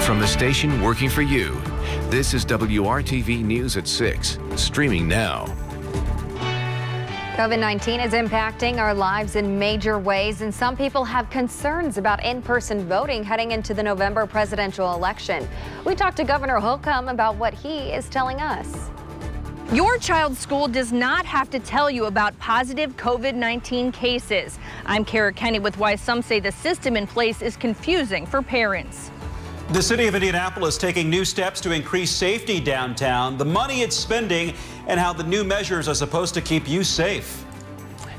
from the station working for you. This is WRTV News at 6, streaming now. COVID-19 is impacting our lives in major ways, and some people have concerns about in-person voting heading into the November presidential election. We talked to Governor Holcomb about what he is telling us. Your child's school does not have to tell you about positive COVID-19 cases. I'm Kara Kenny with why some say the system in place is confusing for parents. The city of Indianapolis taking new steps to increase safety downtown, the money it's spending, and how the new measures are supposed to keep you safe.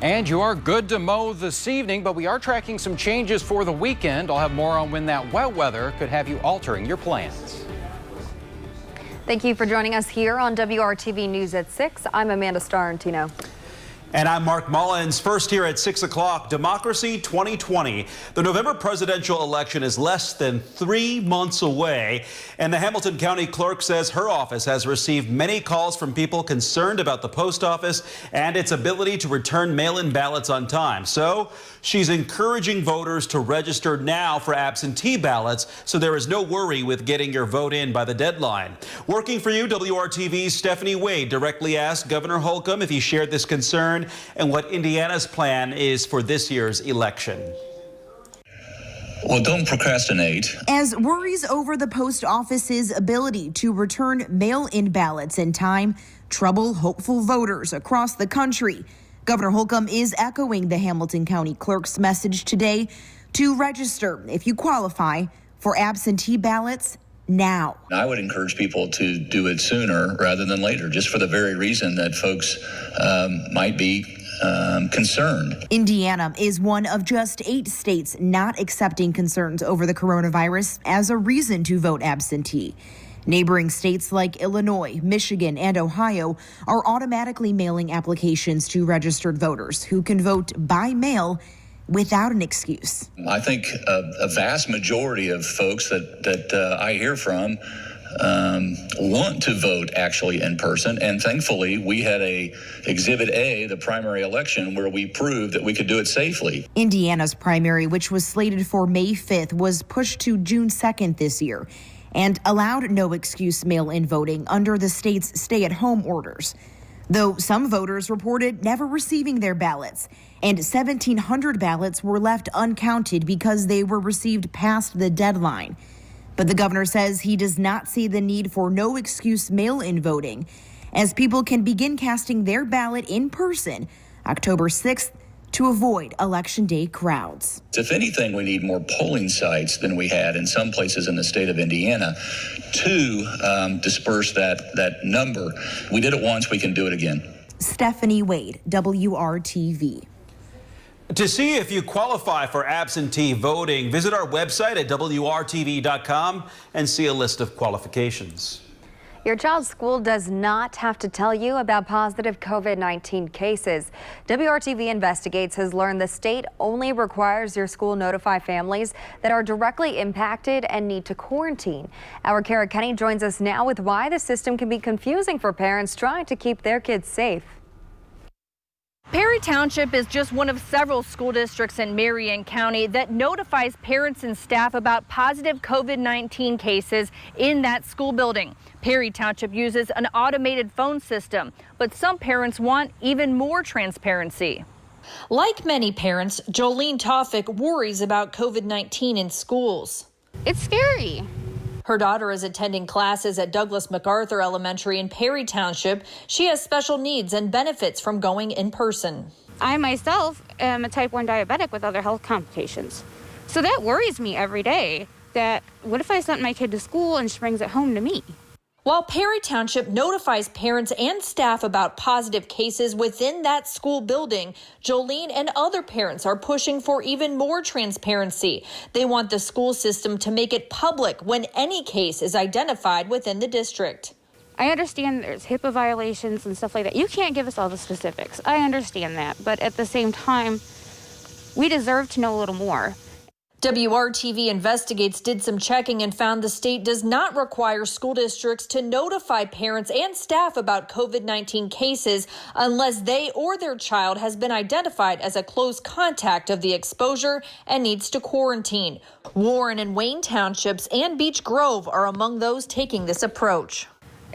And you are good to mow this evening, but we are tracking some changes for the weekend. I'll have more on when that wet weather could have you altering your plans. Thank you for joining us here on WRTV News at 6. I'm Amanda Starantino. And I'm Mark Mullins. First here at 6 o'clock, Democracy 2020. The November presidential election is less than 3 months away, and the Hamilton County Clerk says her office has received many calls from people concerned about the post office and its ability to return mail-in ballots on time. So she's encouraging voters to register now for absentee ballots so there is no worry with getting your vote in by the deadline. Working for you, WRTV's Stephanie Wade directly asked Governor Holcomb if he shared this concern and what Indiana's plan is for this year's election. Well, don't procrastinate. As worries over the post office's ability to return mail-in ballots in time trouble hopeful voters across the country, Governor Holcomb is echoing the Hamilton County Clerk's message today to register if you qualify for absentee ballots now. I would encourage people to do it sooner rather than later, just for the very reason that folks might be concerned. Indiana is one of just 8 states not accepting concerns over the coronavirus as a reason to vote absentee. Neighboring states like Illinois, Michigan, and Ohio are automatically mailing applications to registered voters who can vote by mail without an excuse. I think a vast majority of folks that I hear from want to vote actually in person, and thankfully we had a Exhibit A, the primary election, where we proved that we could do it safely. Indiana's primary, which was slated for May 5th, was pushed to June 2nd this year and allowed no excuse mail-in voting under the state's stay-at-home orders, though some voters reported never receiving their ballots, and 1,700 ballots were left uncounted because they were received past the deadline. But the governor says he does not see the need for no excuse mail-in voting, as people can begin casting their ballot in person October 6th to avoid Election Day crowds. If anything, we need more polling sites than we had in some places in the state of Indiana to disperse that number. We did it once, we can do it again. Stephanie Wade, WRTV. To see if you qualify for absentee voting, visit our website at WRTV.com and see a list of qualifications. Your child's school does not have to tell you about positive COVID-19 cases. WRTV Investigates has learned the state only requires your school notify families that are directly impacted and need to quarantine. Our Kara Kenny joins us now with why the system can be confusing for parents trying to keep their kids safe. Perry Township is just one of several school districts in Marion County that notifies parents and staff about positive COVID-19 cases in that school building. Perry Township uses an automated phone system, but some parents want even more transparency. Like many parents, Jolene Tofik worries about COVID-19 in schools. It's scary. Her daughter is attending classes at Douglas MacArthur Elementary in Perry Township. She has special needs and benefits from going in person. I myself am a type 1 diabetic with other health complications. So that worries me every day, that what if I sent my kid to school and she brings it home to me? While Perry Township notifies parents and staff about positive cases within that school building, Jolene and other parents are pushing for even more transparency. They want the school system to make it public when any case is identified within the district. I understand there's HIPAA violations and stuff like that. You can't give us all the specifics. I understand that. But at the same time, we deserve to know a little more. WRTV Investigates did some checking and found the state does not require school districts to notify parents and staff about COVID-19 cases unless they or their child has been identified as a close contact of the exposure and needs to quarantine. Warren and Wayne Townships and Beech Grove are among those taking this approach.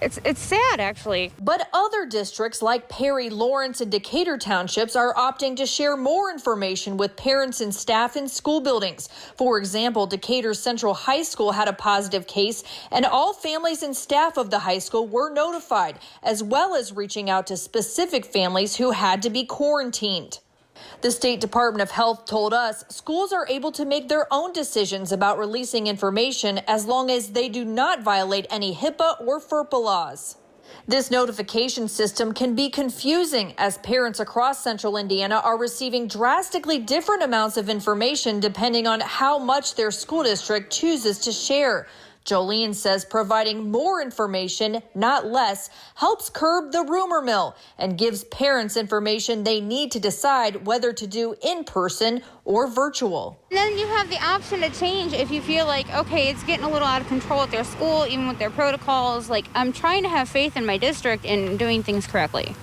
It's sad, actually. But other districts like Perry, Lawrence, and Decatur Townships are opting to share more information with parents and staff in school buildings. For example, Decatur Central High School had a positive case, and all families and staff of the high school were notified, as well as reaching out to specific families who had to be quarantined. The State Department of Health told us schools are able to make their own decisions about releasing information as long as they do not violate any HIPAA or FERPA laws. This notification system can be confusing as parents across central Indiana are receiving drastically different amounts of information depending on how much their school district chooses to share. Jolene says providing more information, not less, helps curb the rumor mill and gives parents information they need to decide whether to do in person or virtual. And then you have the option to change if you feel like, okay, it's getting a little out of control at their school, even with their protocols. Like, I'm trying to have faith in my district in doing things correctly.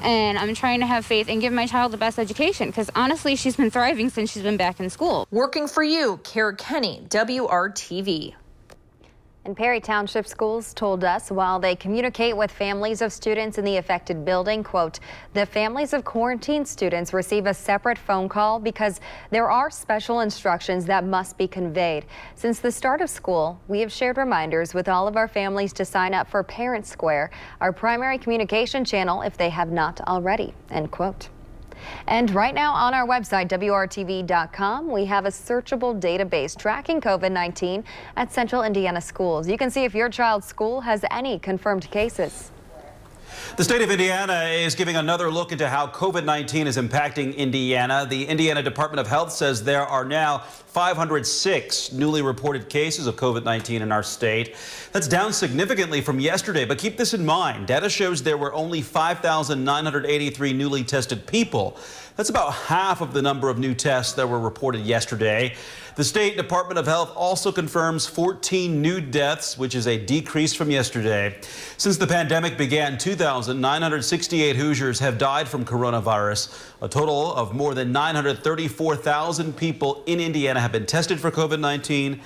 And I'm trying to have faith and give my child the best education because honestly, she's been thriving since she's been back in school. Working for you, Kara Kenny, WRTV. And Perry Township Schools told us while they communicate with families of students in the affected building, quote, the families of quarantined students receive a separate phone call because there are special instructions that must be conveyed. Since the start of school, we have shared reminders with all of our families to sign up for Parent Square, our primary communication channel if they have not already, end quote. And right now on our website, WRTV.com, we have a searchable database tracking COVID-19 at Central Indiana schools. You can see if your child's school has any confirmed cases. The state of Indiana is giving another look into how COVID-19 is impacting Indiana. The Indiana Department of Health says there are now 506 newly reported cases of COVID-19 in our state. That's down significantly from yesterday, but keep this in mind. Data shows there were only 5,983 newly tested people. That's about half of the number of new tests that were reported yesterday. The State Department of Health also confirms 14 new deaths, which is a decrease from yesterday. Since the pandemic began, 2,968 Hoosiers have died from coronavirus. A total of more than 934,000 people in Indiana have been tested for COVID-19.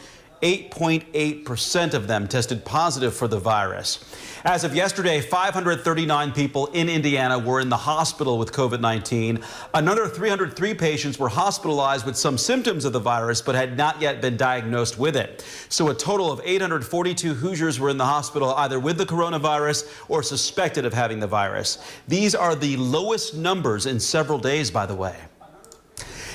8.8% of them tested positive for the virus. As of yesterday, 539 people in Indiana were in the hospital with COVID-19. Another 303 patients were hospitalized with some symptoms of the virus but had not yet been diagnosed with it. So a total of 842 Hoosiers were in the hospital either with the coronavirus or suspected of having the virus. These are the lowest numbers in several days, by the way.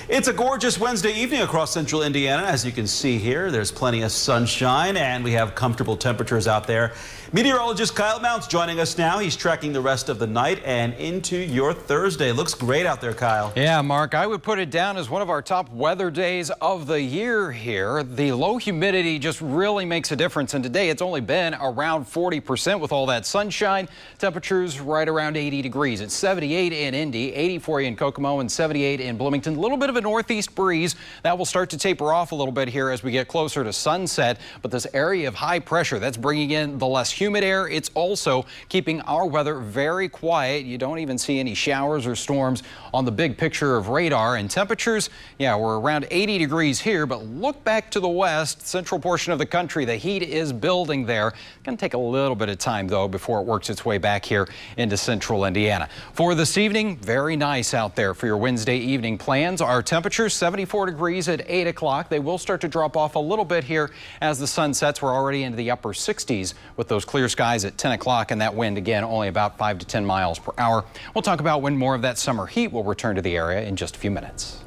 It's a gorgeous Wednesday evening across central Indiana. As you can see here, there's plenty of sunshine and we have comfortable temperatures out there. Meteorologist Kyle Mounts joining us now. He's tracking the rest of the night and into your Thursday. Looks great out there, Kyle. Yeah, Mark, I would put it down as one of our top weather days of the year here. The low humidity just really makes a difference. And today it's only been around 40% with all that sunshine. Temperatures right around 80 degrees. It's 78 in Indy, 84 in Kokomo, and 78 in Bloomington. A little bit of a northeast breeze that will start to taper off a little bit here as we get closer to sunset. But this area of high pressure, that's bringing in the less humid air. It's also keeping our weather very quiet. You don't even see any showers or storms on the big picture of radar. And temperatures, yeah, we're around 80 degrees here, but look back to the west, central portion of the country. The heat is building there. It's going to take a little bit of time, though, before it works its way back here into central Indiana. For this evening, very nice out there for your Wednesday evening plans. Our temperatures 74 degrees at 8 o'clock. They will start to drop off a little bit here as the sun sets. We're already into the upper 60s with those clear skies at 10 o'clock, and that wind again only about 5 to 10 miles per hour. We'll talk about when more of that summer heat will return to the area in just a few minutes.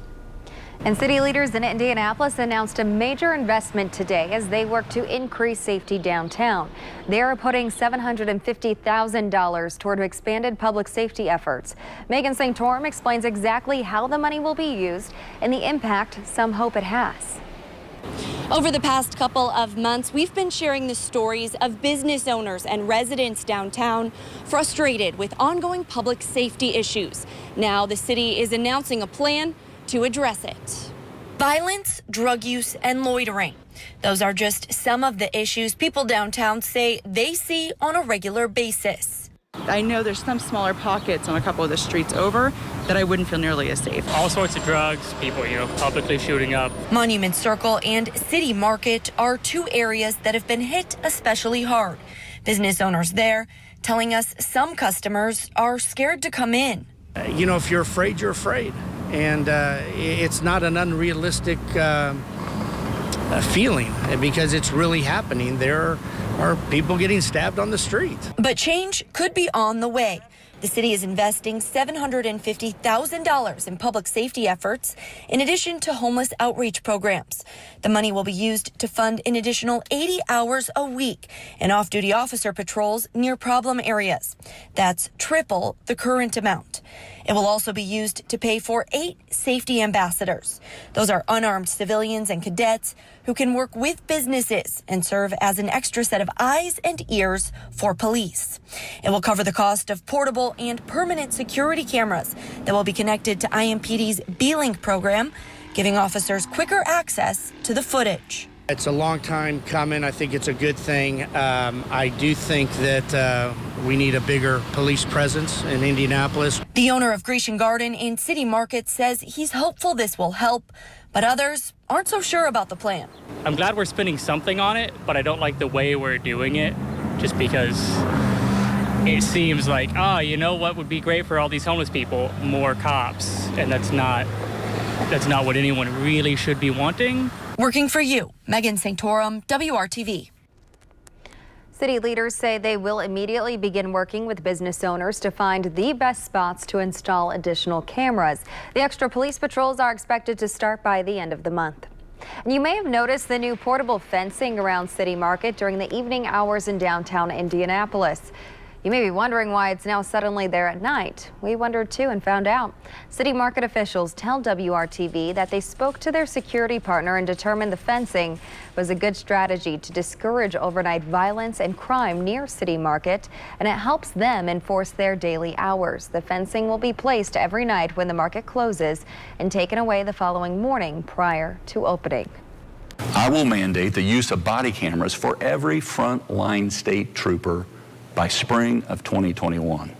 And city leaders in Indianapolis announced a major investment today as they work to increase safety downtown. They are putting $750,000 toward expanded public safety efforts. Megan St. Torm explains exactly how the money will be used and the impact some hope it has. Over the past couple of months, we've been sharing the stories of business owners and residents downtown frustrated with ongoing public safety issues. Now the city is announcing a plan to address it. Violence, drug use, and loitering. Those are just some of the issues people downtown say they see on a regular basis. I know there's some smaller pockets on a couple of the streets over that I wouldn't feel nearly as safe. All sorts of drugs, people, publicly shooting up. Monument Circle and City Market are two areas that have been hit especially hard. Business owners there telling us some customers are scared to come in. If you're afraid, you're afraid. And it's not an unrealistic feeling because it's really happening. There are people getting stabbed on the street. But change could be on the way. The city is investing $750,000 in public safety efforts, in addition to homeless outreach programs. The money will be used to fund an additional 80 hours a week in off-duty officer patrols near problem areas. That's triple the current amount. It will also be used to pay for 8 safety ambassadors. Those are unarmed civilians and cadets who can work with businesses and serve as an extra set of eyes and ears for police. It will cover the cost of portable and permanent security cameras that will be connected to IMPD's B-Link program, giving officers quicker access to the footage. It's a long time coming. I think it's a good thing. I do think that we need a bigger police presence in Indianapolis. The owner of Grecian Garden in City Market says he's hopeful this will help, but others aren't so sure about the plan. I'm glad we're spending something on it, but I don't like the way we're doing it, just because it seems like, what would be great for all these homeless people? More cops, and that's not what anyone really should be wanting. Working for you, Megan Saintorum, WRTV. City leaders say they will immediately begin working with business owners to find the best spots to install additional cameras. The extra police patrols are expected to start by the end of the month. And you may have noticed the new portable fencing around City Market during the evening hours in downtown Indianapolis. You may be wondering why it's now suddenly there at night. We wondered too and found out. City Market officials tell WRTV that they spoke to their security partner and determined the fencing was a good strategy to discourage overnight violence and crime near City Market, and it helps them enforce their daily hours. The fencing will be placed every night when the market closes and taken away the following morning prior to opening. I will mandate the use of body cameras for every frontline state trooper by spring of 2021.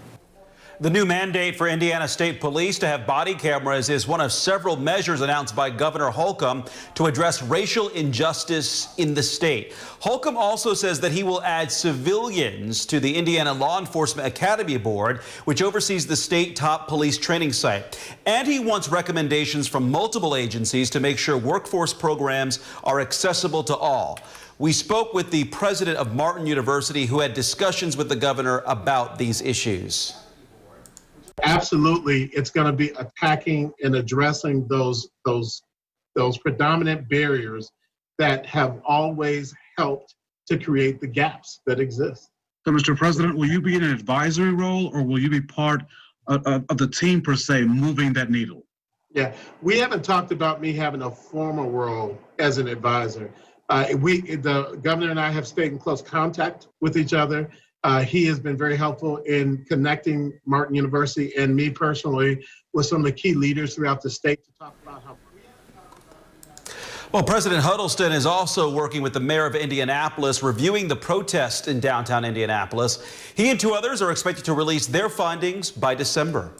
The new mandate for Indiana State Police to have body cameras is one of several measures announced by Governor Holcomb to address racial injustice in the state. Holcomb also says that he will add civilians to the Indiana Law Enforcement Academy Board, which oversees the state top police training site. And he wants recommendations from multiple agencies to make sure workforce programs are accessible to all. We spoke with the president of Martin University, who had discussions with the governor about these issues. Absolutely, it's going to be attacking and addressing those predominant barriers that have always helped to create the gaps that exist. So, Mr. President, will you be in an advisory role, or will you be part of the team per se moving that needle? Yeah, we haven't talked about me having a formal role as an advisor. The governor and I have stayed in close contact with each other. He has been very helpful in connecting Martin University and me personally with some of the key leaders throughout the state to talk about how. Well, President Huddleston is also working with the mayor of Indianapolis, reviewing the protest in downtown Indianapolis. He and 2 others are expected to release their findings by December.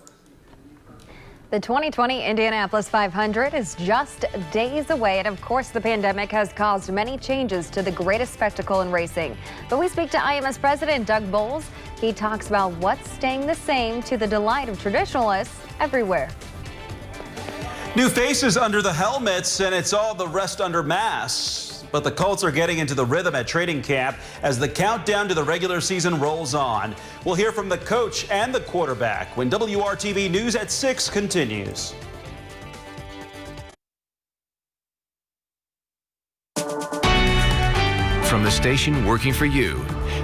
The 2020 Indianapolis 500 is just days away, and of course the pandemic has caused many changes to the greatest spectacle in racing. But we speak to IMS President Doug Bowles. He talks about what's staying the same to the delight of traditionalists everywhere. New faces under the helmets, and it's all the rest under masks. But the Colts are getting into the rhythm at training camp as the countdown to the regular season rolls on. We'll hear from the coach and the quarterback when WRTV News at 6 continues. From the station working for you,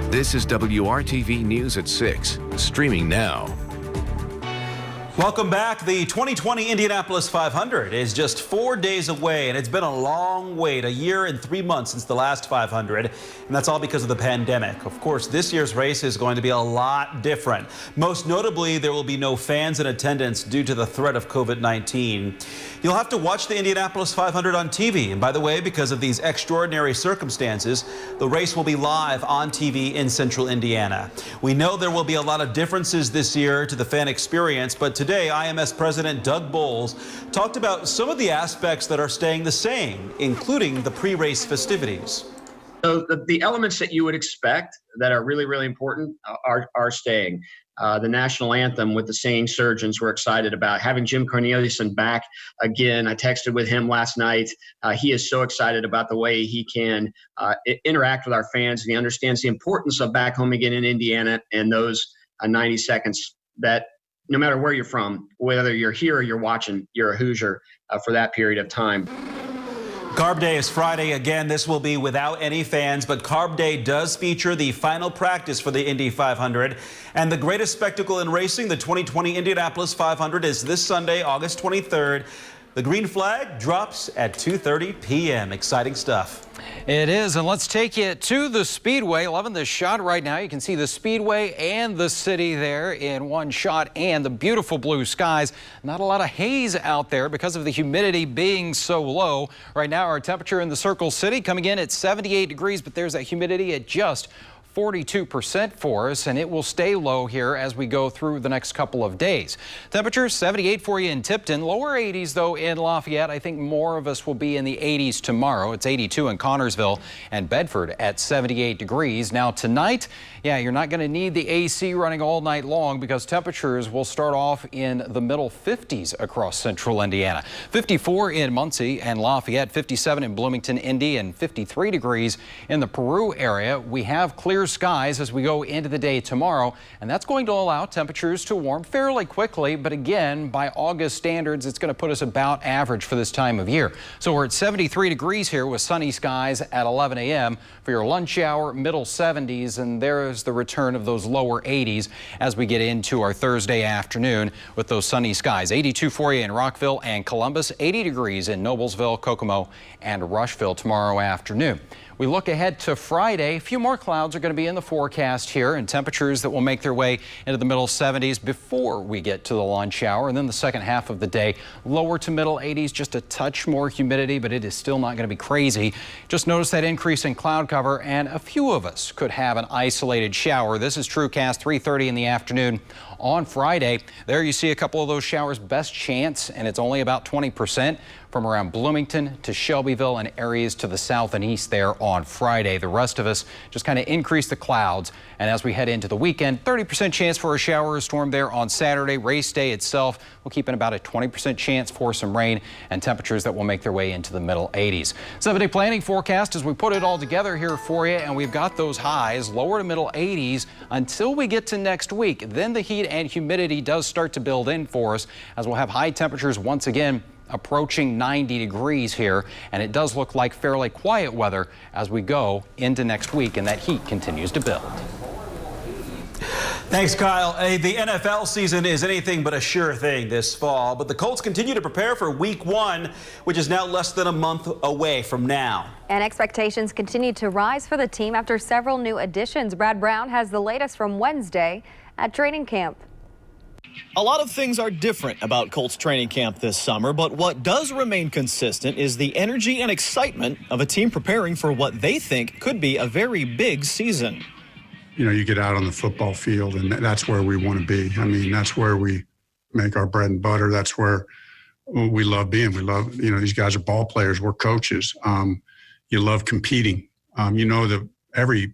this is WRTV News at 6, streaming now. Welcome back. The 2020 Indianapolis 500 is just 4 days away, and it's been a long wait, 1 year and 3 months since the last 500, and that's all because of the pandemic. Of course, this year's race is going to be a lot different. Most notably, there will be no fans in attendance due to the threat of COVID-19. You'll have to watch the Indianapolis 500 on TV, and by the way, because of these extraordinary circumstances, the race will be live on TV in central Indiana. We know there will be a lot of differences this year to the fan experience, but today, IMS President Doug Bowles talked about some of the aspects that are staying the same, including the pre-race festivities. So the elements that you would expect that are really, really important are staying. The national anthem with the singing surgeons we're excited about. Having Jim Corneliuson back again, I texted with him last night. He is so excited about the way he can interact with our fans. And he understands the importance of back home again in Indiana and those 90 seconds that no matter where you're from, whether you're here or you're watching, you're a Hoosier for that period of time. Carb Day is Friday again. This will be without any fans, but Carb Day does feature the final practice for the Indy 500. And the greatest spectacle in racing, the 2020 Indianapolis 500, is this Sunday, August 23rd. The green flag drops at 2:30 p.m. Exciting stuff. It is, and let's take you to the Speedway. Loving this shot right now. You can see the Speedway and the city there in one shot, and the beautiful blue skies. Not a lot of haze out there because of the humidity being so low. Right now, our temperature in the Circle City coming in at 78 degrees, but there's that humidity at just 42% for us, and it will stay low here as we go through the next couple of days. Temperature 78 for you in Tipton, lower 80s though in Lafayette. I think more of us will be in the 80s tomorrow. It's 82 in Connorsville and Bedford at 78 degrees. Now tonight, yeah, you're not going to need the AC running all night long because temperatures will start off in the middle 50s across central Indiana. 54 in Muncie and Lafayette, 57 in Bloomington, Indy, and 53 degrees in the Peru area. We have clear skies as we go into the day tomorrow, and that's going to allow temperatures to warm fairly quickly. But again, by August standards, it's going to put us about average for this time of year. So we're at 73 degrees here with sunny skies at 11 a.m. for your lunch hour, middle 70s, and there's the return of those lower 80s as we get into our Thursday afternoon with those sunny skies. 82 for you in Rockville and Columbus, 80 degrees in Noblesville, Kokomo, and Rushville tomorrow afternoon. We look ahead to Friday. A few more clouds are going to be in the forecast here, and temperatures that will make their way into the middle 70s before we get to the lunch hour. And then the second half of the day, lower to middle 80s, just a touch more humidity, but it is still not going to be crazy. Just notice that increase in cloud cover, and a few of us could have an isolated shower. This is TrueCast 3:30 in the afternoon on Friday. There you see a couple of those showers, best chance, and it's only about 20% from around Bloomington to Shelbyville and areas to the south and east there on Friday. The rest of us just kind of increase the clouds. And as we head into the weekend, 30% chance for a shower or storm there on Saturday. Race day itself, we'll keep in about a 20% chance for some rain and temperatures that will make their way into the middle 80s. 7-day planning forecast as we put it all together here for you, and we've got those highs lower to middle 80s until we get to next week. Then the heat and humidity does start to build in for us as we'll have high temperatures once again approaching 90 degrees here, and it does look like fairly quiet weather as we go into next week, and that heat continues to build. Thanks, Kyle. The NFL season is anything but a sure thing this fall, but the Colts continue to prepare for Week 1, which is now less than a month away from now. And expectations continue to rise for the team after several new additions. Brad Brown has the latest from Wednesday at training camp. A lot of things are different about Colts training camp this summer, but what does remain consistent is the energy and excitement of a team preparing for what they think could be a very big season. You know, you get out on the football field, and that's where we want to be. I mean, that's where we make our bread and butter. That's where we love being. We love, you know, these guys are ball players. We're coaches. You love competing. You know that every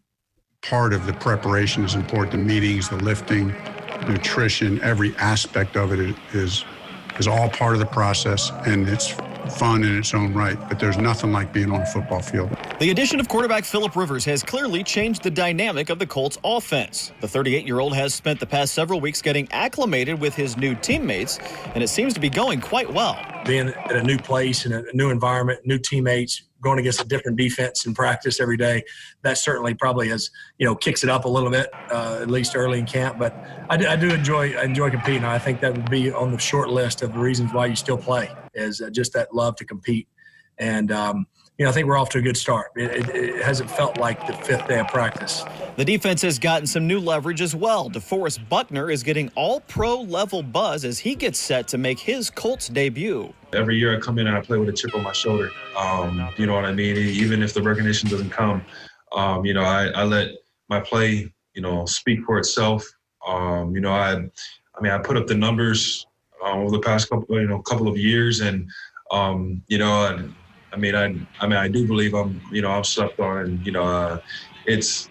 part of the preparation is important. The meetings, the lifting, nutrition, every aspect of it is all part of the process, and it's fun in its own right, but there's nothing like being on a football field. The addition of quarterback Phillip Rivers has clearly changed the dynamic of the Colts offense. The 38-year-old has spent the past several weeks getting acclimated with his new teammates, and it seems to be going quite well. Being at a new place and a new environment, new teammates, going against a different defense in practice every day, that certainly probably has, kicks it up a little bit, at least early in camp. But I do enjoy competing. I think that would be on the short list of the reasons why you still play, is just that love to compete. And, I think we're off to a good start. It hasn't felt like the 5th day of practice. The defense has gotten some new leverage as well. DeForest Buckner is getting all-pro level buzz as he gets set to make his Colts debut. Every year I come in and I play with a chip on my shoulder. You know what I mean? Even if the recognition doesn't come, I let my play, speak for itself. I put up the numbers over the past couple of years, and I do believe I'm slept on, and it's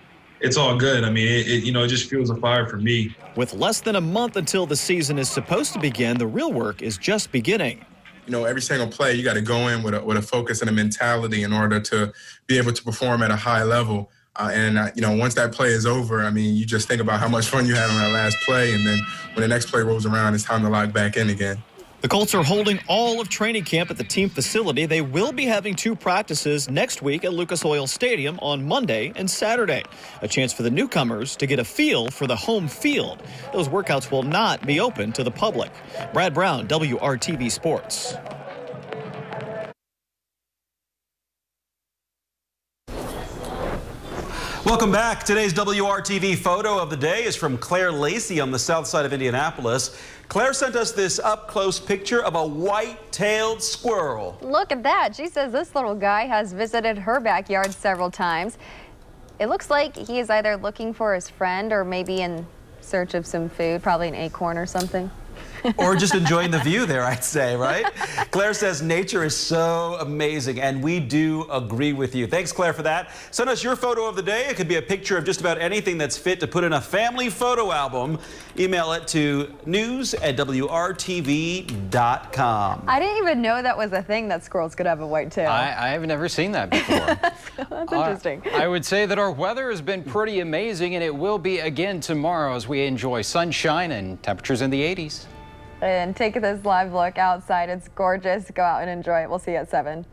all good. It just fuels a fire for me. With less than a month until the season is supposed to begin, the real work is just beginning. Every single play, you got to go in with a focus and a mentality in order to be able to perform at a high level. Once that play is over, you just think about how much fun you had on that last play, and then when the next play rolls around, it's time to lock back in again. The Colts are holding all of training camp at the team facility. They will be having 2 practices next week at Lucas Oil Stadium on Monday and Saturday. A chance for the newcomers to get a feel for the home field. Those workouts will not be open to the public. Brad Brown, WRTV Sports. Welcome back. Today's WRTV photo of the day is from Claire Lacey on the south side of Indianapolis. Claire sent us this up-close picture of a white-tailed squirrel. Look at that. She says this little guy has visited her backyard several times. It looks like he is either looking for his friend or maybe in search of some food, probably an acorn or something. Or just enjoying the view there, I'd say, right? Claire says nature is so amazing, and we do agree with you. Thanks, Claire, for that. Send us your photo of the day. It could be a picture of just about anything that's fit to put in a family photo album. Email it to news@WRTV.com. I didn't even know that was a thing, that squirrels could have a white tail. I have never seen that before. That's interesting. I would say that our weather has been pretty amazing, and it will be again tomorrow as we enjoy sunshine and temperatures in the 80s. And take this live look outside. It's gorgeous. Go out and enjoy it. We'll see you at 7.